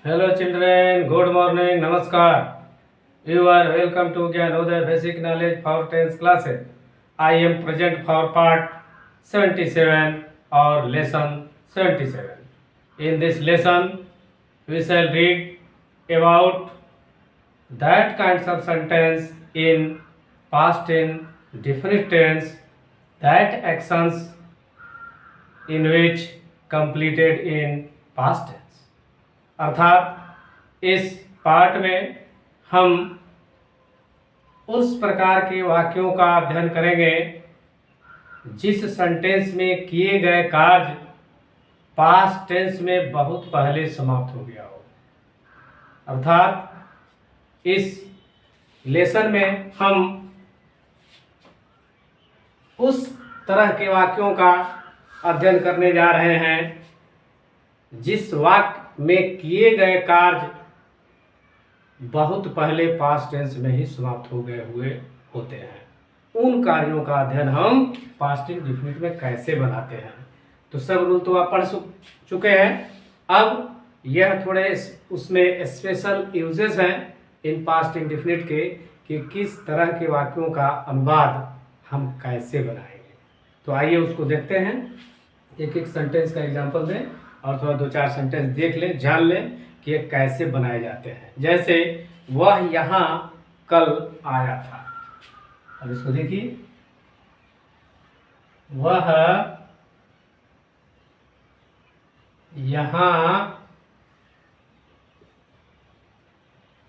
Hello children, good morning, namaskar. You are welcome to Gyanodaya Basic Knowledge for 10th classes. I am present for part 77 or lesson 77. In this lesson, we shall read about that kinds of sentence in past indefinite tense, that actions in which completed in past tense. अर्थात इस part में हम उस प्रकार के वाक्यों का अध्ययन करेंगे जिस सेंटेंस में किए गए कार्य पास्ट टेंस में बहुत पहले समाप्त हो गया हो। अर्थात इस लेसन में हम उस तरह के वाक्यों का अध्ययन करने जा रहे हैं जिस वाक्य में किए गए कार्य बहुत पहले पास्ट टेंस में ही समाप्त हो गए हुए होते हैं। उन कार्यों का अध्ययन हम पास्ट इंडेफिनिट में कैसे बनाते हैं। तो सब रूल तो आप पढ़ चुके हैं। अब यह थोड़े उसमें स्पेशल यूजेस हैं इन पास्ट इंडेफिनिट के कि किस तरह के वाक्यों का अनुवाद हम कैसे बनाएंगे। तो आइए उसको देखते हैं। एक एक सेंटेंस का एग्जांपल दें और थोड़ा दो चार सेंटेंस देख लें, जान लें कि ये कैसे बनाए जाते हैं। जैसे वह यहाँ कल आया था। अब इसको देखिए, वह यहाँ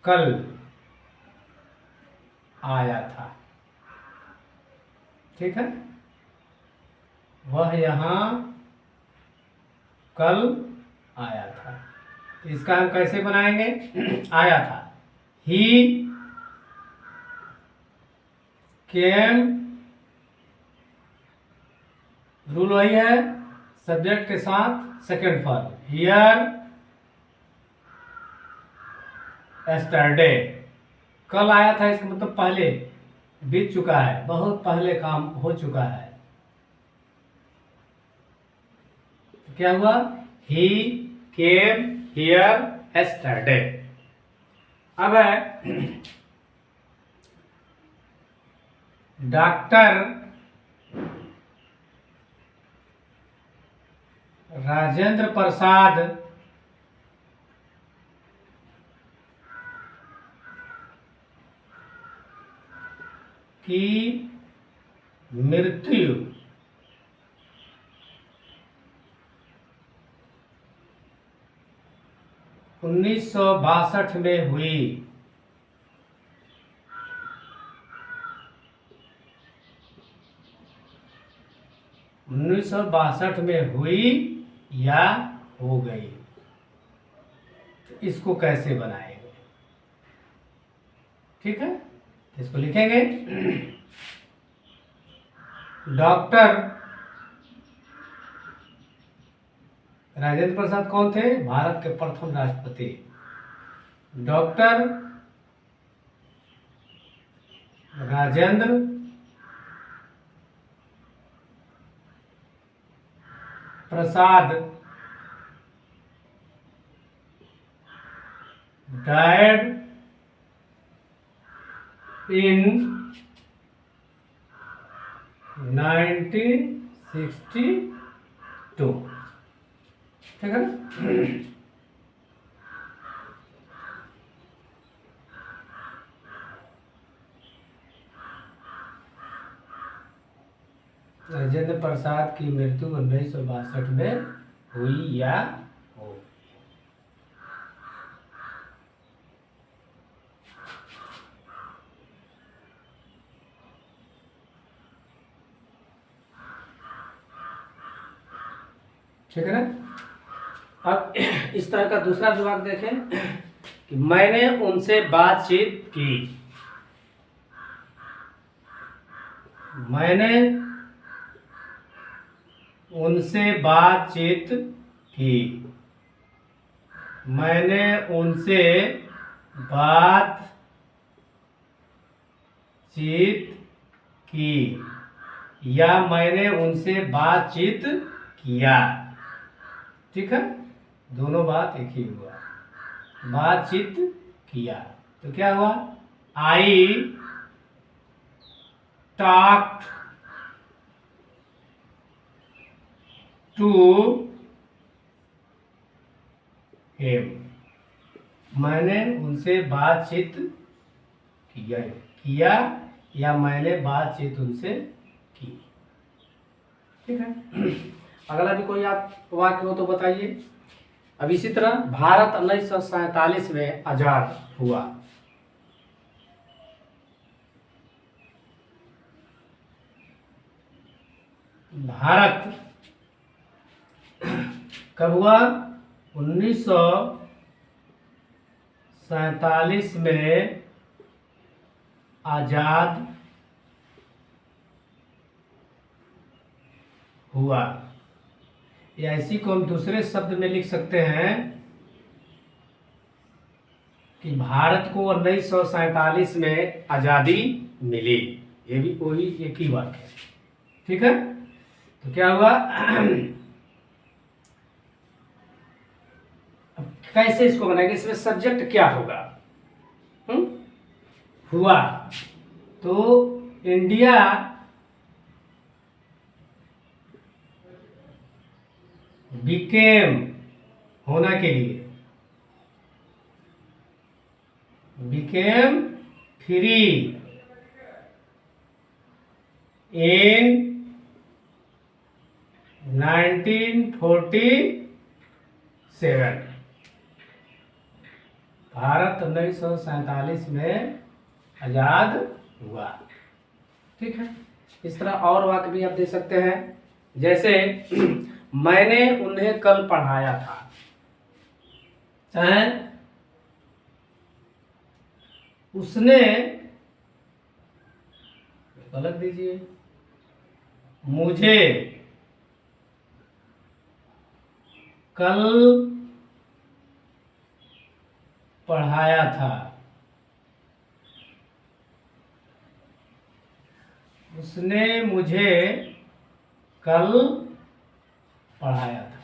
कल आया था। ठीक है, वह यहाँ कल आया था। तो इसका हम कैसे बनाएंगे? आया था, ही केम, रूल वही है, सब्जेक्ट के साथ सेकंड फॉर्म, हियर एस्टरडे। कल आया था इसका मतलब पहले बीत चुका है, बहुत पहले काम हो चुका है। क्या हुआ? ही केम हियर एस्टरडे। अब है डॉक्टर राजेंद्र प्रसाद की मृत्यु 1962 में हुई। में हुई या हो गई। तो इसको कैसे बनाएंगे? ठीक है, इसको लिखेंगे। डॉक्टर राजेंद्र प्रसाद कौन थे? भारत के प्रथम राष्ट्रपति। Doctor Rajendra Prasad died in 1962। ठीक है ना? राजेंद्र प्रसाद की मृत्यु 1962 में हुई या हो। ठीक है ना? अब इस तरह का दूसरा जवाब देखें कि मैंने उनसे बातचीत की। मैंने उनसे बातचीत की। मैंने उनसे बातचीत की या मैंने उनसे बातचीत किया। ठीक है, दोनों बात एक ही हुआ। बातचीत किया। तो क्या हुआ, आई टॉक्ड टू हिम, मैंने उनसे बातचीत किया या मैंने बातचीत उनसे की। ठीक है। अगला भी कोई आप वाक्य हो तो बताइए। अब इसी तरह भारत 1947 में आजाद हुआ। भारत कब हुआ, 1947 में आजाद हुआ। या इसी को हम दूसरे शब्द में लिख सकते हैं कि भारत को 1947 में आजादी मिली। ये भी वही एक ही वाक्य है। ठीक है। तो क्या हुआ, अब कैसे इसको बनाएंगे, इसमें सब्जेक्ट क्या होगा, हुआ। तो इंडिया बिकेम, होना के लिए, बिकेम फ्री इन 1947। भारत 1947 में आजाद हुआ। ठीक है। इस तरह और वाक्य भी आप दे सकते हैं, जैसे मैंने उन्हें कल पढ़ाया था। चाहे उसने, गलत दीजिए, मुझे कल पढ़ाया था। उसने मुझे कल पढ़ाया था।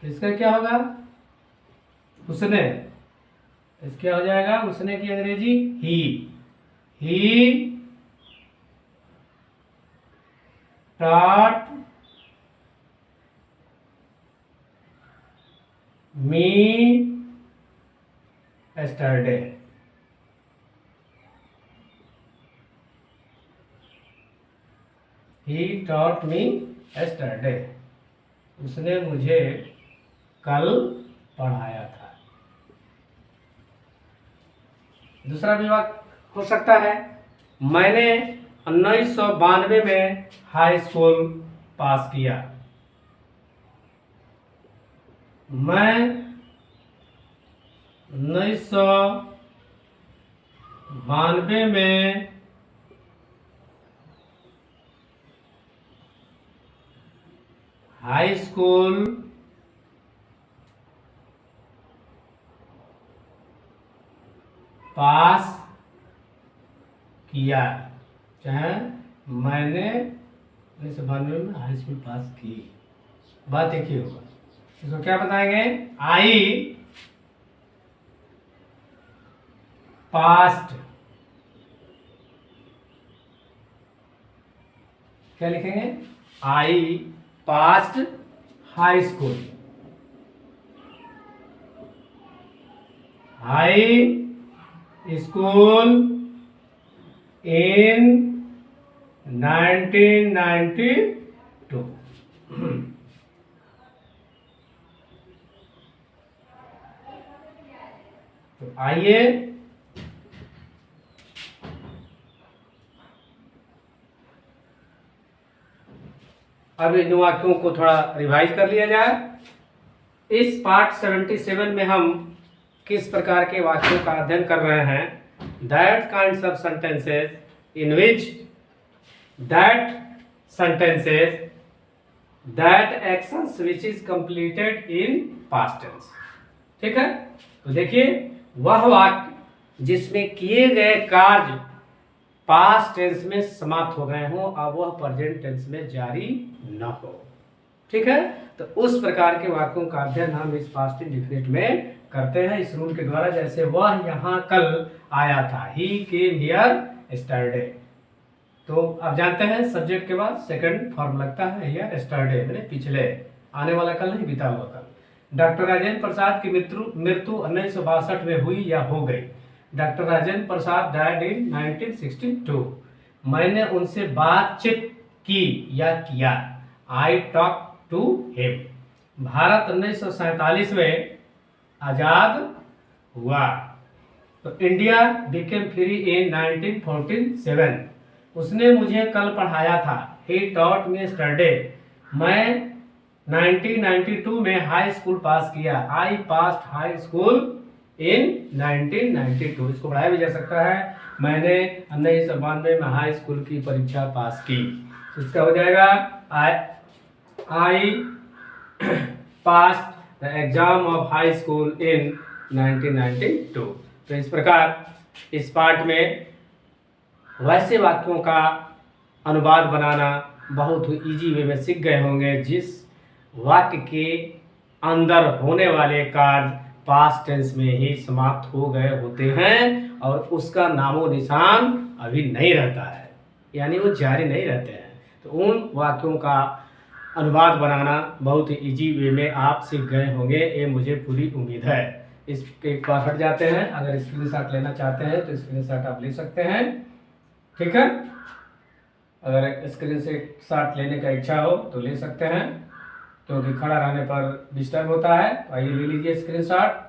तो इसका क्या होगा, उसने, इसका क्या हो जाएगा, उसने की अंग्रेजी ही taught me yesterday। He taught me yesterday। उसने मुझे कल पढ़ाया था। दूसरा विभाग हो सकता है, मैंने 1992 में हाई स्कूल पास किया। मैं 1992 में हाई स्कूल पास किया। चाहे मैंने 1992 में हाई स्कूल पास की, बात एक ही होगा। इसको क्या बताएंगे, आई पास्ट, क्या लिखेंगे, I passed high school. High school in 1992। तो आइए अब इन वाक्यों को थोड़ा रिवाइज कर लिया जाए। इस पार्ट 77 में हम किस प्रकार के वाक्यों का अध्ययन कर रहे हैं, that kinds of sentences in which that sentences that actions which is completed in past tense. ठीक है। तो देखिए, वह वाक्य जिसमें किए गए कार्य पास्ट टेंस में समाप्त हो गए हों और वह प्रेजेंट टेंस में जारी न हो। ठीक है। तो उस प्रकार के वाक्यों का अध्ययन हम इस पास्ट इंडेफिनिट में करते हैं इस रूल के द्वारा, जैसे वह यहाँ कल आया था, ही केम हियर यस्टरडे। तो आप जानते हैं सब्जेक्ट के बाद सेकंड फॉर्म लगता है हियर यस्टरडे, मैंने पिछले, आने वाला कल नहीं, बीता हुआ कल। डॉक्टर राजेंद्र प्रसाद की मृत्यु 1962 में हुई या हो गई? Doctor Rajendra Prasad died in 1962। मैंने उनसे बातचीत की या किया, I talk to him. Bharat 1947 में आजाद हुआ। तो इंडिया बिकेम फ्री इन 1947। उसने मुझे कल पढ़ाया था, ही टॉट मी यस्टरडे। मैं 1992 में हाई स्कूल पास किया, I passed high school in 1992। इसको बढ़ाया भी जा सकता है, मैंने 1992 में हाई स्कूल की परीक्षा पास की। इसका हो जाएगा I passed the exam of high school in 1992। तो इस प्रकार इस पार्ट में वैसे वाक्यों का अनुवाद बनाना बहुत ही इजी वे में सीख गए होंगे, जिस वाक्य के अंदर होने वाले कार्य पास्ट टेंस में ही समाप्त हो गए होते हैं और उसका नामो निशान अभी नहीं रहता है, यानी वो जारी नहीं रहते हैं। तो उन वाक्यों का अनुवाद बनाना बहुत ही इजी वे में आप सीख गए होंगे, ये मुझे पूरी उम्मीद है। इसके एक बार हट जाते हैं, अगर स्क्रीनशॉट लेना चाहते हैं तो स्क्रीनशॉट आप ले सकते हैं, ठीक है। अगर स्क्रीनशॉट लेने का इच्छा हो तो ले सकते हैं, क्योंकि खड़ा रहने पर डिस्टर्ब होता है। तो आइए ले लीजिए स्क्रीनशॉट।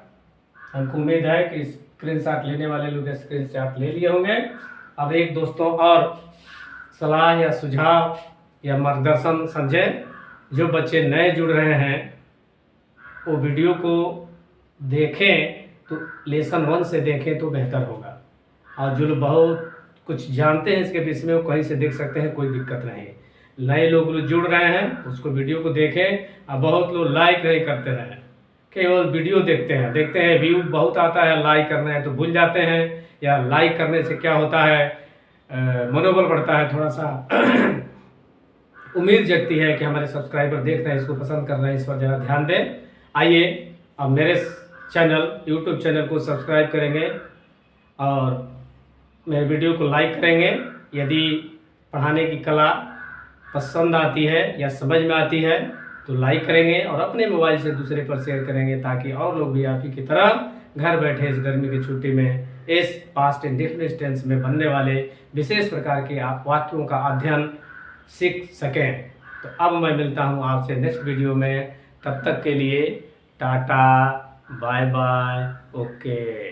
हमको उम्मीद है कि स्क्रीनशॉट लेने वाले लोग स्क्रीनशॉट ले लिए होंगे। अब एक दोस्तों और सलाह या सुझाव या मार्गदर्शन समझें, जो बच्चे नए जुड़ रहे हैं वो वीडियो को देखें तो लेसन 1 से देखें तो बेहतर होगा, और जो लोग बहुत कुछ जानते हैं इसके विषय में वो कहीं से देख सकते हैं, कोई दिक्कत नहीं। नए लोग जुड़ रहे हैं उसको वीडियो को देखें। और बहुत लोग लाइक नहीं करते हैं, केवल वीडियो देखते हैं व्यू बहुत आता है, लाइक करना है तो भूल जाते हैं, या लाइक करने से क्या होता है मनोबल बढ़ता है, थोड़ा सा उम्मीद जगती है कि हमारे सब्सक्राइबर देख रहे हैं, इसको पसंद कर रहे हैं, इस पर ज़रा ध्यान दें। आइए अब मेरे यूट्यूब चैनल को सब्सक्राइब करेंगे और मेरे वीडियो को लाइक करेंगे। यदि पढ़ाने की कला पसंद आती है या समझ में आती है तो लाइक करेंगे और अपने मोबाइल से दूसरे पर शेयर करेंगे, ताकि और लोग भी आप ही की तरह घर बैठे इस गर्मी की छुट्टी में इस पास्ट इंडेफिनिट टेंस में बनने वाले विशेष प्रकार के आप वाक्यों का अध्ययन सीख सकें। तो अब मैं मिलता हूँ आपसे नेक्स्ट वीडियो में, तब तक के लिए टाटा बाय बाय, ओके।